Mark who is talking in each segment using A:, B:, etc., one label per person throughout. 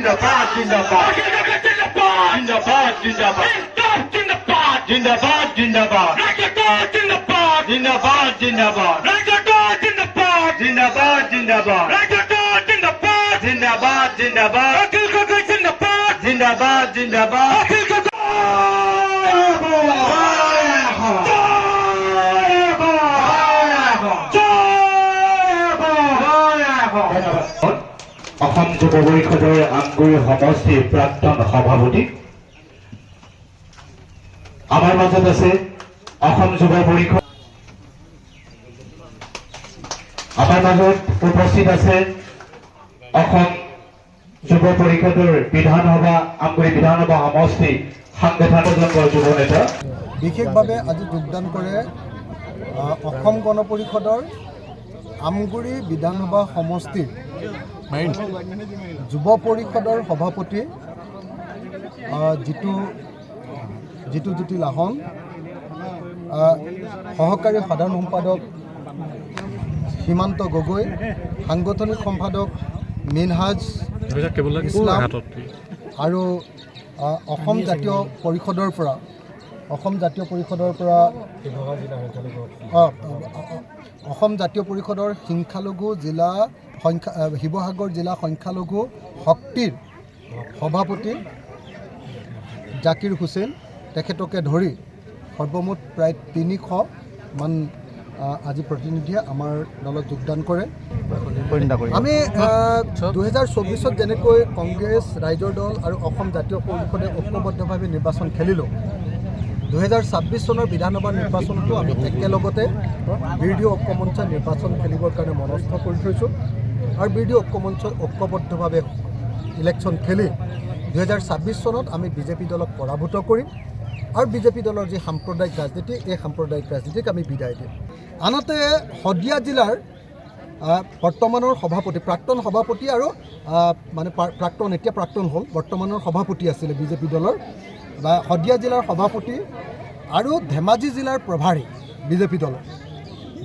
A: जिंदाबाद जिंदाबाद जिंदाबाद जिंदाबाद जिंदाबाद जिंदाबाद जिंदाबाद जिंदाबाद जिंदाबाद जिंदाबाद जिंदाबाद जिंदाबाद जिंदाबाद जिंदाबाद जिंदाबाद অসম যুৱ পৰিষদৰ আমগুৰি সমষ্টিৰ প্ৰাক্তন সভাপতি আমাৰ মাজত আছে অসম যুৱ পৰিষদ আমাৰ মাজত উপস্থিত আছে অসম যুৱ পৰিষদৰ বিধানসভা আমগুৰি বিধানসভা সমষ্টি সাংগঠনিক যুৱ নেতা
B: বিশেষভাৱে আজি যোগদান কৰে অসম গণ পৰিষদৰ আমগুৰি বিধানসভা সমষ্টিৰ যুৱ পৰিষদৰ সভাপতি জিতু জ্যোতি লাহন, সহকাৰী সাধাৰণ সম্পাদক সীমান্ত গগৈ, সাংগঠনিক সম্পাদক মিনহাজ ইছলাম আৰু অসম জাতীয় পৰিষদৰ পৰা অসম জাতীয় পৰিষদৰ সংখ্যালঘু জিলা শিৱসাগৰ জিলা সংখ্যালঘু শক্তিৰ সভাপতি জাকিৰ হুছেইন, তেখেতকে ধৰি সৰ্বমুঠ প্ৰায় 300 মান আজি প্ৰতিনিধিয়ে আমাৰ দলত যোগদান কৰে। আমি 2024 যেনেকৈ কংগ্ৰেছ ৰাইজৰ দল আৰু অসম জাতীয় পৰিষদে ঐক্যবদ্ধভাৱে নিৰ্বাচন খেলিলোঁ, 2026 চনৰ বিধানসভা নিৰ্বাচনতো আমি একেলগতে বিৰোধী ঐক্যমঞ্চ নিৰ্বাচন খেলিবৰ কাৰণে মনস্থ কৰি থৈছোঁ আৰু বিৰোধী ঐক্যমঞ্চ ঐক্যবদ্ধভাৱে ইলেকশ্যন খেলি 2026 চনত আমি বিজেপি দলক পৰাভূত কৰিম আৰু বিজেপি দলৰ যি সাম্প্ৰদায়িক ৰাজনীতি, এই সাম্প্ৰদায়িক ৰাজনীতিক আমি বিদায় দিম। আনহাতে শদিয়া জিলাৰ বৰ্তমানৰ সভাপতি, প্ৰাক্তন সভাপতি আৰু মানে এতিয়া প্ৰাক্তন হ'ল, বৰ্তমানৰ সভাপতি আছিলে বিজেপি দলৰ বা শদিয়া জিলাৰ সভাপতি আৰু ধেমাজি জিলাৰ প্ৰভাৰী বিজেপি দলৰ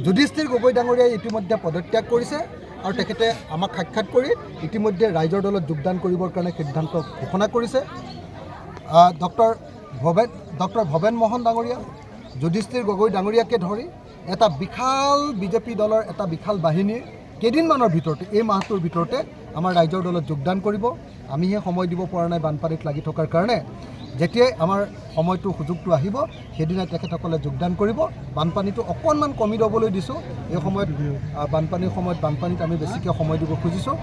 B: যুধিষ্ঠিৰ গগৈ ডাঙৰীয়াই ইতিমধ্যে পদত্যাগ কৰিছে আৰু তেখেতে আমাক সাক্ষাৎ কৰি ইতিমধ্যে ৰাইজৰ দলত যোগদান কৰিবৰ কাৰণে সিদ্ধান্ত ঘোষণা কৰিছে। ডক্টৰ ভৱেন মোহন ডাঙৰীয়া, যুধিষ্ঠিৰ গগৈ ডাঙৰীয়াকে ধৰি এটা বিশাল বিজেপি দলৰ এটা বিশাল বাহিনী কেইদিনমানৰ ভিতৰতে, এই মাহটোৰ ভিতৰতে আমাৰ ৰাইজৰ দলত যোগদান কৰিব। আমিহে সময় দিব পৰা নাই বানপানীত লাগি থকাৰ কাৰণে। যেতিয়াই আমাৰ সময়টো সুযোগটো আহিব সেইদিনা তেখেতসকলে যোগদান কৰিব। বানপানীটো অকণমান কমি ল'বলৈ দিছোঁ, এই সময়ত বানপানীৰ সময়ত বানপানীত আমি বেছিকৈ সময় দিব খুজিছোঁ।